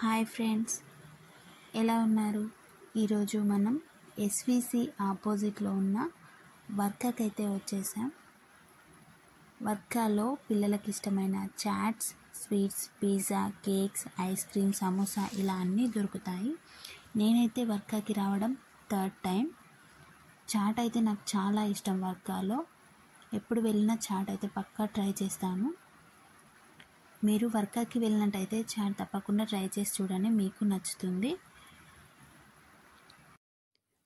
Hi friends, ఎలా ఉన్నారు? ఈరోజు మనం ఎస్విసి ఆపోజిట్లో ఉన్న వర్కాకి అయితే వచ్చేసాం. వర్కాలో పిల్లలకి ఇష్టమైన chaats, sweets, pizza, cakes, ice cream, samosa ఇలా అన్నీ దొరుకుతాయి. నేనైతే వర్కాకి రావడం థర్డ్ టైం. చాట్ అయితే నాకు చాలా ఇష్టం. వర్కాలో ఎప్పుడు వెళ్ళినా చాట్ అయితే పక్కా ట్రై చేస్తాను. మీరు వర్కాకి వెళ్ళినట్టయితే చాట్ తప్పకుండా ట్రై చేసి చూడండి, మీకు నచ్చుతుంది.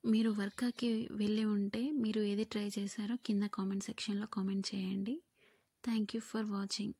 మీరు వర్కాకి వెళ్ళి ఉంటే మీరు ఏది ట్రై చేశారో కింద కామెంట్ సెక్షన్లో కామెంట్ చేయండి. Thank you for watching.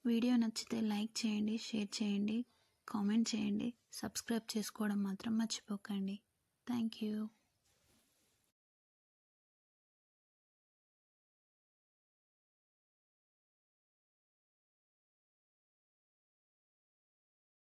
Video నచ్చితే లైక్ చేయండి, షేర్ చేయండి, కామెంట్ చేయండి, సబ్స్క్రైబ్ చేసుకోవడం మాత్రం మర్చిపోకండి. Thank you.